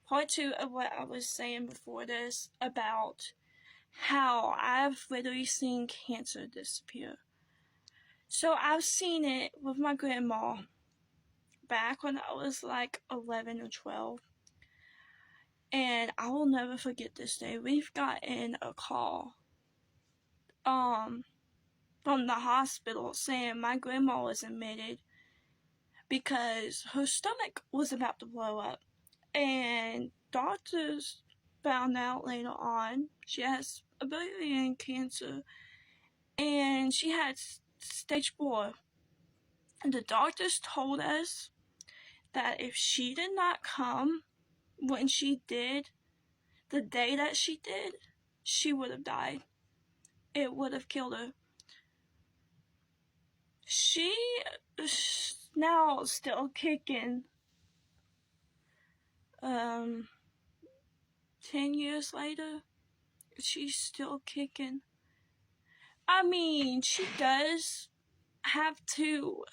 part two of what I was saying before this about how I've literally seen cancer disappear. So I've seen it with my grandma back when I was like 11 or 12. And I will never forget this day. We've gotten a call from the hospital saying my grandma was admitted because her stomach was about to blow up. And doctors found out later on she has ovarian cancer and she had stage 4. And the doctors told us that if she did not come when she did, the day that she did, she would have died. It would have killed her. She is now still kicking. 10 years later, she's still kicking. I mean, she does have to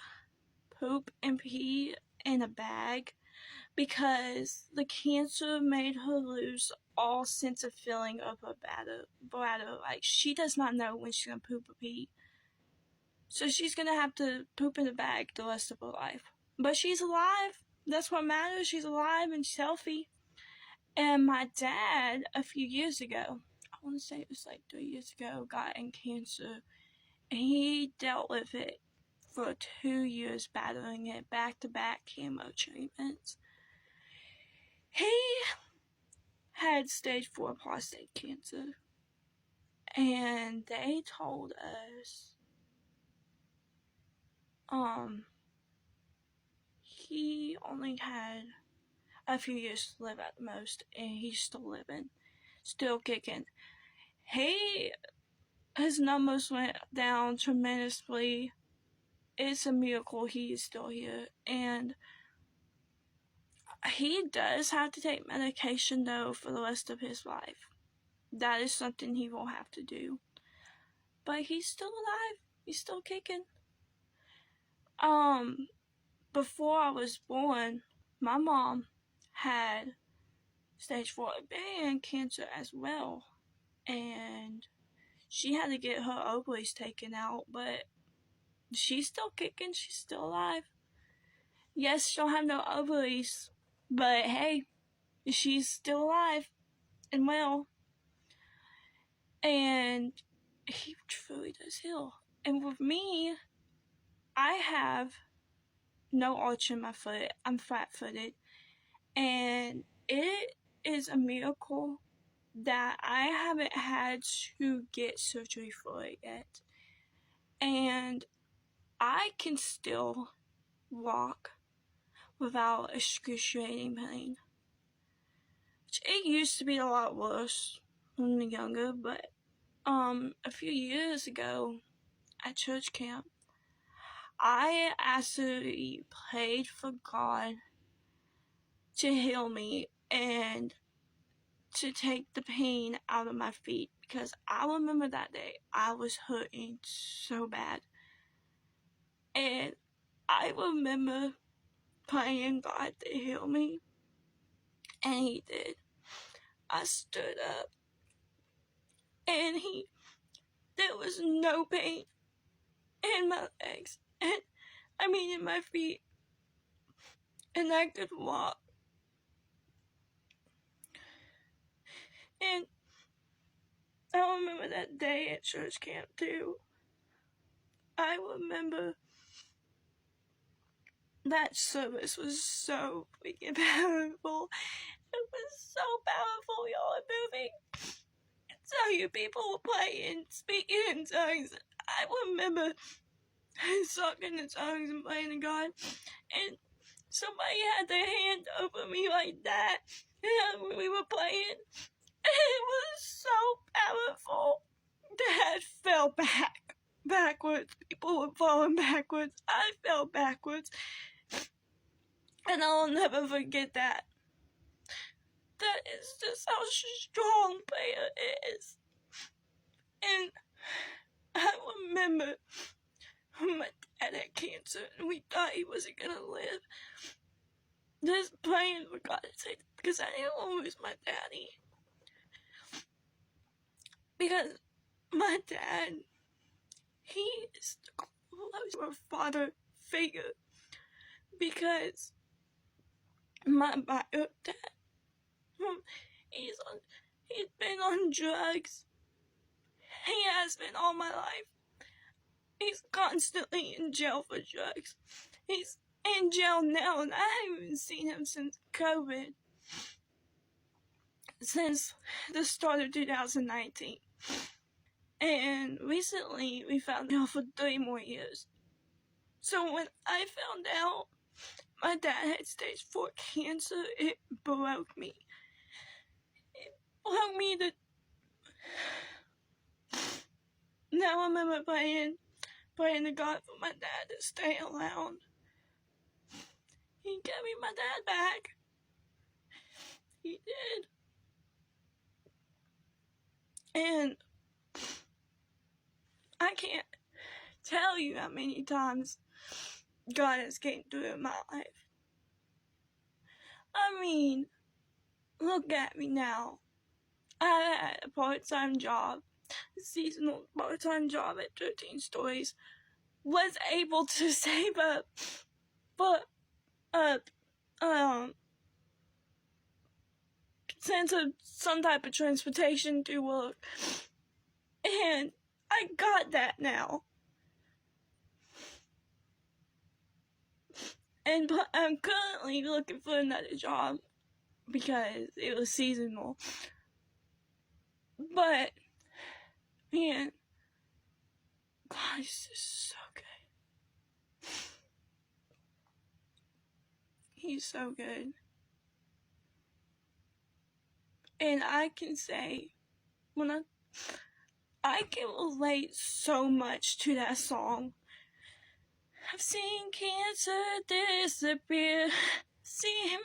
poop and pee in a bag because the cancer made her lose all sense of feeling of her bladder. Like, she does not know when she's gonna poop or pee. So she's gonna have to poop in a bag the rest of her life. But she's alive. That's what matters. She's alive and she's healthy. And my dad, a few years ago, I want to say it was like 3 years ago, got in cancer. And he dealt with it for 2 years, battling it, back-to-back chemo treatments. He had stage 4 prostate cancer. And they told us, he only had a few years to live at the most, and he's still living, still kicking. His numbers went down tremendously. It's a miracle he is still here, and he does have to take medication though for the rest of his life. That is something he will have to do. But he's still alive. He's still kicking. Before I was born, my mom had stage 4 ovarian cancer as well, and she had to get her ovaries taken out, but she's still kicking. She's still alive. Yes, she'll have no ovaries, but hey, she's still alive and well. And he truly does heal. And with me, I have no arch in my foot. I'm flat-footed. And it is a miracle that I haven't had to get surgery for it yet. And I can still walk without excruciating pain. It used to be a lot worse when I was younger, but a few years ago at church camp, I absolutely prayed for God to heal me and to take the pain out of my feet, because I remember that day I was hurting so bad. And I remember praying God to heal me, and he did. I stood up, and there was no pain in my legs, and in my feet, and I could walk. And I remember that day at church camp too. I remember that service was so freaking powerful. It was so powerful, y'all, moving. So you people were praying, speaking in tongues. I remember talking in tongues and praying to God, and somebody had their hand over me like that, and we were praying, and it was so powerful. Dad fell backwards. People were falling backwards. I fell backwards, and I'll never forget that. That is just how strong prayer is. And I remember my dad had cancer, and we thought he wasn't gonna live. Just praying for God to take the because I didn't want to lose my daddy. Because my dad, he is the closest father figure. Because my bio dad, he's been on drugs. He has been all my life. He's constantly in jail for drugs. He's in jail now, and I haven't seen him since COVID. Since the start of 2019. And recently, we found out for 3 more years. So when I found out my dad had stage 4 cancer, it broke me. It broke me to... Now I remember praying to God for my dad to stay around. He carried my dad back. He did. And I can't tell you how many times God has came through in my life. I mean, look at me now. I had a part-time job, a seasonal part-time job at 13 Stories. Was able to save up for sense of some type of transportation to work. And I got that now. And I'm currently looking for another job because it was seasonal. But, man, God is just so good. He's so good. And I can say, when I can relate so much to that song. I've seen cancer disappear, I've seen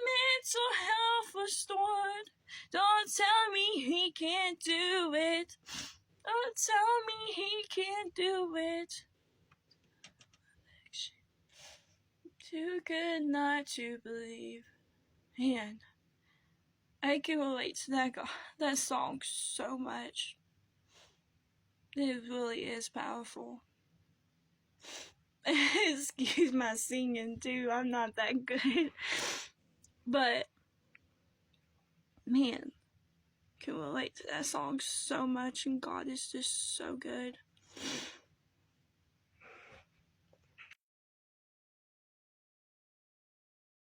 mental health restored. Don't tell me he can't do it. Don't tell me he can't do it. Too good not to believe. Man, I can relate to that song so much. It really is powerful. Excuse my singing too, I'm not that good. But, man, can relate to that song so much, and God is just so good.